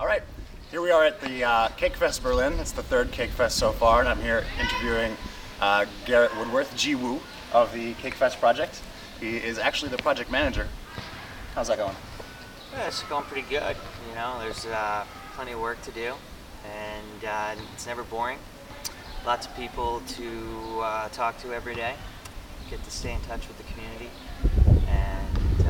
All right, here we are at the CakeFest Berlin. It's the third CakeFest so far, and I'm here interviewing Garrett Woodworth, Gwoo, of the CakeFest project. He is actually the project manager. How's that going? Yeah, it's going pretty good. You know, there's plenty of work to do, and it's never boring. Lots of people to talk to every day. Get to stay in touch with the community, and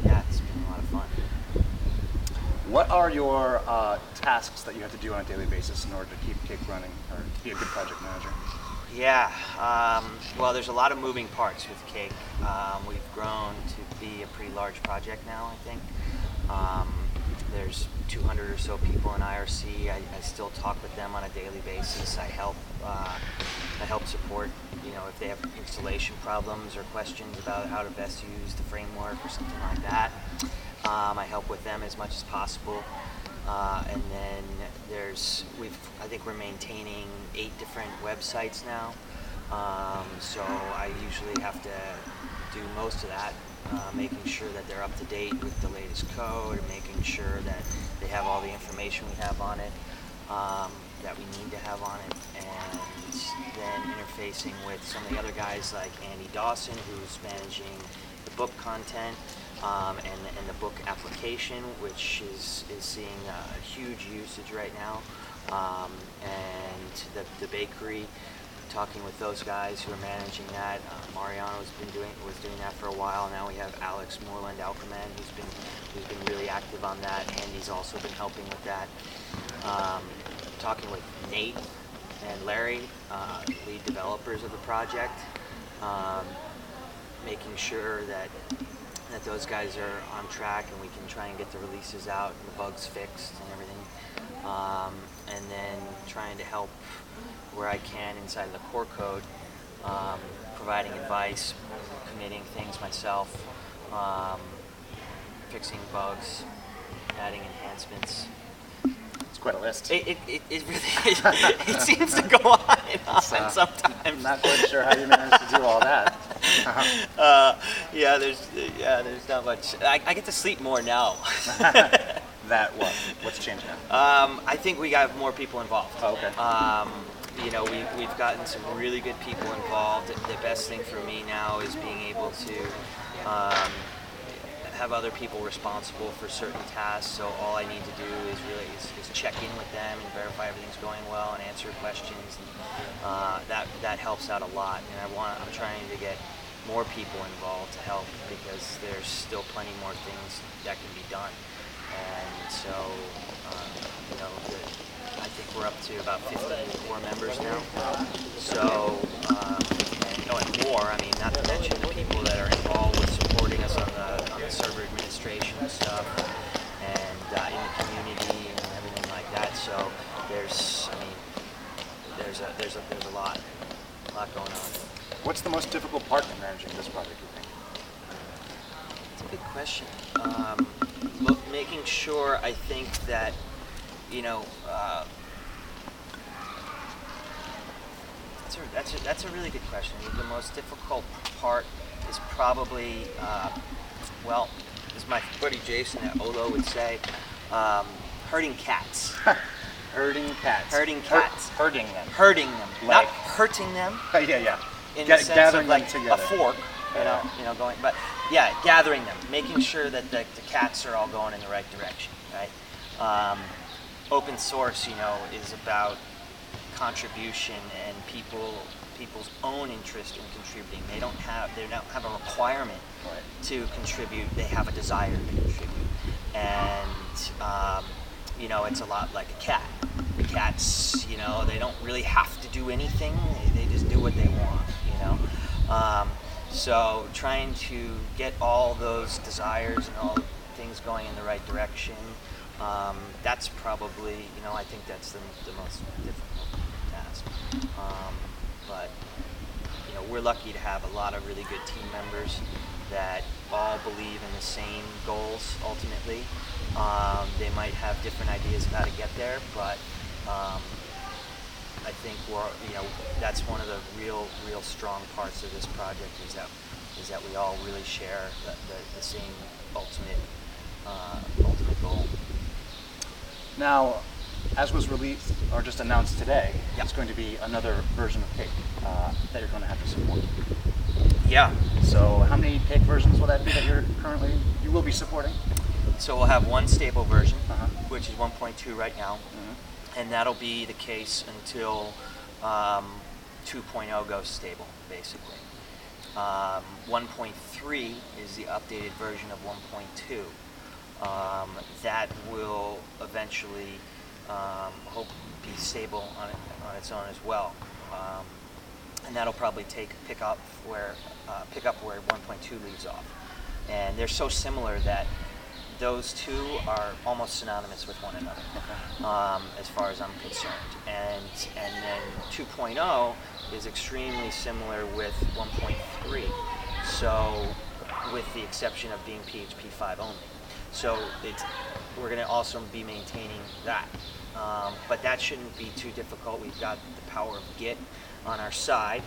yeah, it's been a lot of fun. What are your tasks that you have to do on a daily basis in order to keep Cake running or be a good project manager? Yeah, well, there's a lot of moving parts with Cake. We've grown to be a pretty large project now, I think. There's 200 or so people in IRC. I still talk with them on a daily basis. I help support, you know, if they have installation problems or questions about how to best use the framework or something like that. I help with them as much as possible. And then I think we're maintaining 8 different websites now. So I usually have to do most of that, making sure that they're up to date with the latest code, and making sure that they have all the information we have on it, that we need to have on it, and then interfacing with some of the other guys like Andy Dawson, who's managing the book content, and the book application, which is seeing a huge usage right now, and the bakery. Talking with those guys who are managing that. Mariano was doing that for a while. Now we have Alex Moreland-Alkerman, who's been really active on that. Andy's also been helping with that. Talking with Nate and Larry, lead developers of the project, making sure that those guys are on track and we can try and get the releases out and the bugs fixed and everything. And then trying to help where I can inside of the core code, providing advice, committing things myself, fixing bugs, adding enhancements. It's quite a list. It really it seems to go on and on sometimes. I'm not quite sure how you managed to do all that. Yeah, there's not much. I get to sleep more now. That what? What's changed now? I think we got more people involved. Oh, okay. You know, we've gotten some really good people involved. The best thing for me now is being able to have other people responsible for certain tasks. So all I need to do is really check in with them and verify everything's going well and answer questions. And, that helps out a lot. And I'm trying to get more people involved to help, because there's still plenty more things that can be done. And so, you know, I think we're up to about 54 members now. So, and more. I mean, not to mention the people that are involved with supporting us on the server administration and stuff, and in the community and everything like that. So there's a lot going on. What's the most difficult part in managing this project, you think? That's a good question. Making sure, I think that, you know, that's a really good question. The most difficult part is probably, well, as my buddy Jason at Olo would say, herding cats. Herding cats. Herding cats. Herding them. Herding them. Like, not hurting them. Yeah. In the sense Gathering of like them together. a fork, you know, going. But yeah, gathering them, making sure that the cats are all going in the right direction, right? Open source, you know, is about contribution and people's own interest in contributing. They don't have a requirement to contribute. They have a desire to contribute, and you know, it's a lot like a cat. The cats, you know, they don't really have to do anything. They just do what they want, you know. So trying to get all those desires and all things going in the right direction, that's probably, you know, I think that's the most difficult task. But, you know, we're lucky to have a lot of really good team members that all believe in the same goals ultimately. They might have different ideas of how to get there, but I think that's one of the real strong parts of this project is that we all really share the same ultimate goal. Now, as was released or just announced today, Yep. there's going to be another version of Cake that you're going to have to support. Yeah. So how many Cake versions will that be that you will be supporting? So we'll have one stable version, Uh-huh. which is 1.2 right now, and that'll be the case until 2.0 goes stable, basically. 1.3 is the updated version of 1.2. That will eventually hope be stable on its own as well, and that'll probably pick up where 1.2 leaves off. And they're so similar that those two are almost synonymous with one another, as far as I'm concerned. And then 2.0 is extremely similar with 1.3. So, with the exception of being PHP 5 only. So we're going to also be maintaining that. But that shouldn't be too difficult. We've got the power of Git on our side.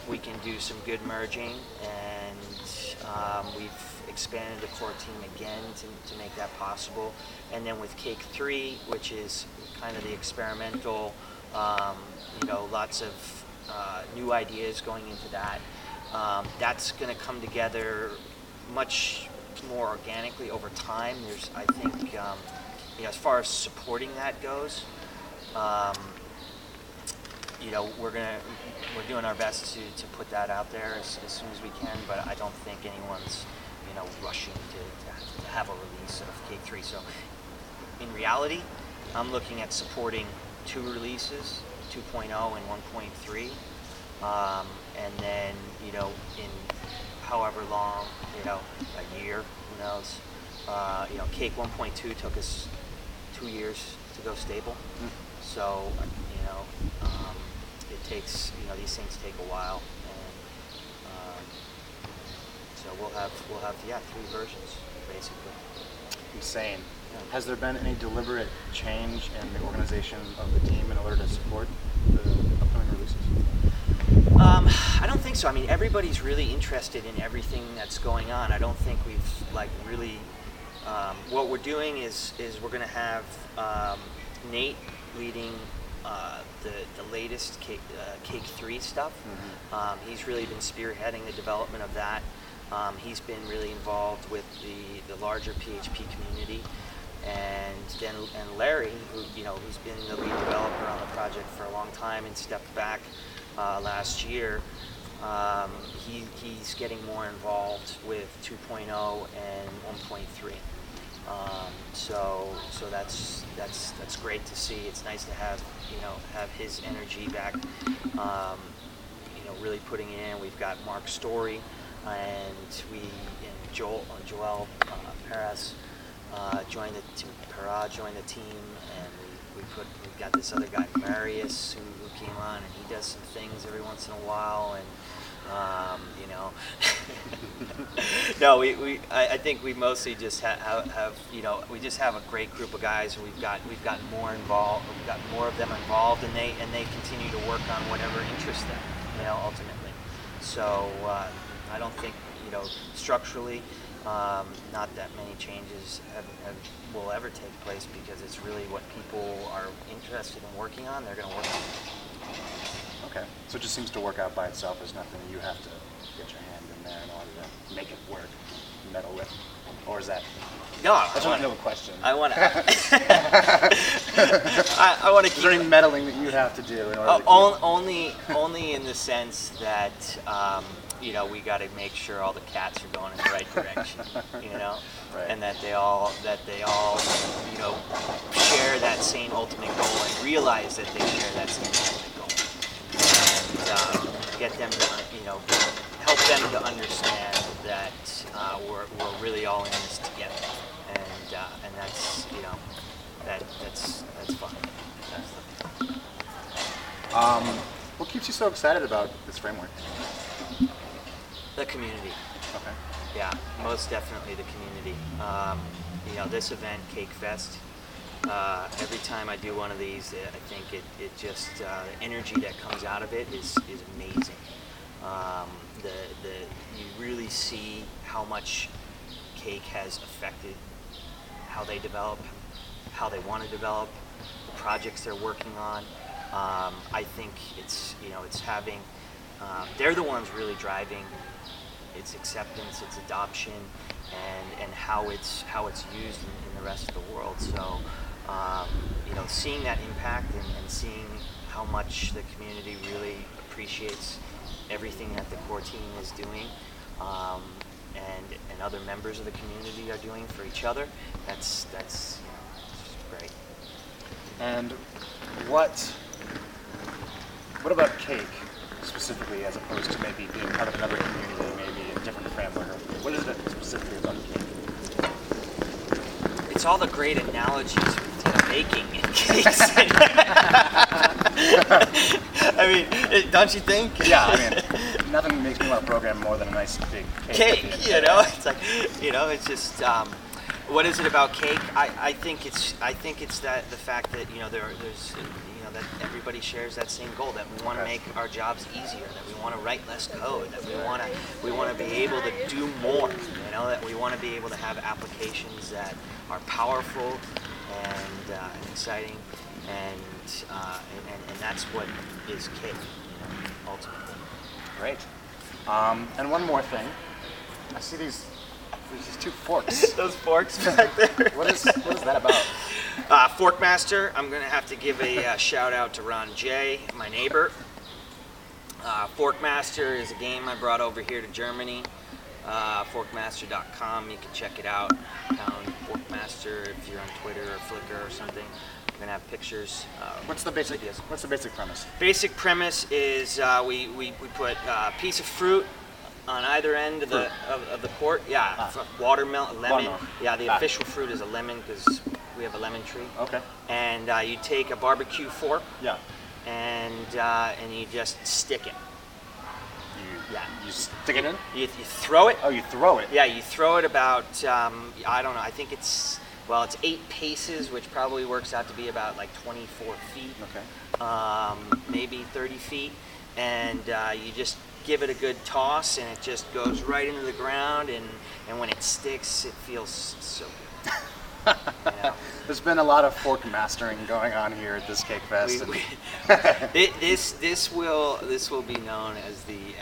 We can do some good merging, and we've expanded the core team again to make that possible. And then with Cake 3, which is kind of the experimental, lots of new ideas going into that. That's going to come together much more organically over time. I think, as far as supporting that goes, we're doing our best to put that out there as soon as we can. But I don't think anyone's, rushing to have a release of Cake 3. So, in reality, I'm looking at supporting 2 releases, 2.0 and 1.3, and then in however long, a year, who knows. Cake 1.2 took us 2 years to go stable, so it takes these things take a while, and so we'll have 3 versions basically. Insane. Yeah. Has there been any deliberate change in the organization of the team in order to support the upcoming releases? I don't think so. I mean, everybody's really interested in everything that's going on. I don't think we've really. What we're doing is we're going to have Nate leading the latest Cake 3 stuff. He's really been spearheading the development of that. He's been really involved with the larger PHP community, and Larry, who's been the lead developer on the project for a long time and stepped back last year. He's getting more involved with 2.0 and 1.3. So that's great to see. It's nice to have his energy back. Really putting it in. We've got Mark Story, and Joel Perez joined the team, and we've got this other guy Marius who came on, and he does some things every once in a while, and no, I think we mostly just have we just have a great group of guys, and we've gotten more involved. We've got more of them involved, and they continue to work on whatever interests them, ultimately. So I don't think structurally, not that many changes will ever take place, because it's really what people are interested in working on. They're going to work on. Okay, so it just seems to work out by itself. There's nothing you have to get your hand in there in order to make it work, meddle with, or is that? No, that's a real question. I want to. I want to keep. Is there any meddling that you have to do in order? Only in the sense that we got to make sure all the cats are going in the right direction, Right. and that they all share that same ultimate goal, and realize that they share that same ultimate goal, and get them to help them to understand that we're really all in this together, and that's that's fun. What keeps you so excited about this framework? The community. Okay. Yeah, most definitely the community. This event, CakeFest, every time I do one of these, I think it just, the energy that comes out of it is amazing. You really see how much Cake has affected how they develop, how they want to develop the projects they're working on. I think it's having they're the ones really driving its acceptance, its adoption, and how it's used in the rest of the world. So seeing that impact and seeing how much the community really appreciates everything that the core team is doing, and other members of the community are doing for each other, that's great. And what about cake specifically, as opposed to maybe being part of another community, maybe a different family? What is it specifically about cake? It's all the great analogies with baking and cakes. I mean, don't you think? Yeah, I mean, nothing makes me want to program more than a nice big cake. It's like, it's just, what is it about cake? I think it's that the fact that there's that everybody shares that same goal, that we want to make our jobs easier, that we want to write less code, that we want to be able to do more, that we want to be able to have applications that are powerful and exciting, and that's what is cake, ultimately. Great. And one more thing, I see these two forks. Those forks back there. What is that about? Forkmaster, I'm going to have to give a shout out to Ron J, my neighbor. Forkmaster is a game I brought over here to Germany. Forkmaster.com, you can check it out. Pound Forkmaster if you're on Twitter or Flickr or something. I'm going to have pictures. What's the basic premise? Basic premise is we put a piece of fruit on either end of the court. Yeah, watermelon, lemon. Watermelon. Yeah, the official fruit is a lemon because we have a lemon tree. Okay. And you take a barbecue fork. Yeah. And you just stick it. You stick it in? You throw it. Oh, you throw it. Yeah, you throw it about I don't know. I think it's 8 paces, which probably works out to be about like 24 feet. Okay. Maybe 30 feet, and you just give it a good toss, and it just goes right into the ground, and when it sticks, it feels so good. There's been a lot of fork mastering going on here at this Cake Fest. This will be known as the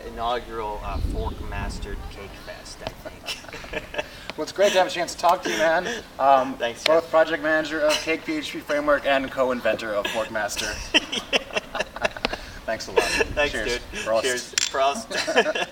inaugural fork mastered Cake Fest, I think. Well, it's great to have a chance to talk to you, man. Thanks, both Jeff. project manager of CakePHP framework and co-inventor of Forkmaster. Thanks a lot. Thanks, Cheers. dude. Prost. Cheers. Prost.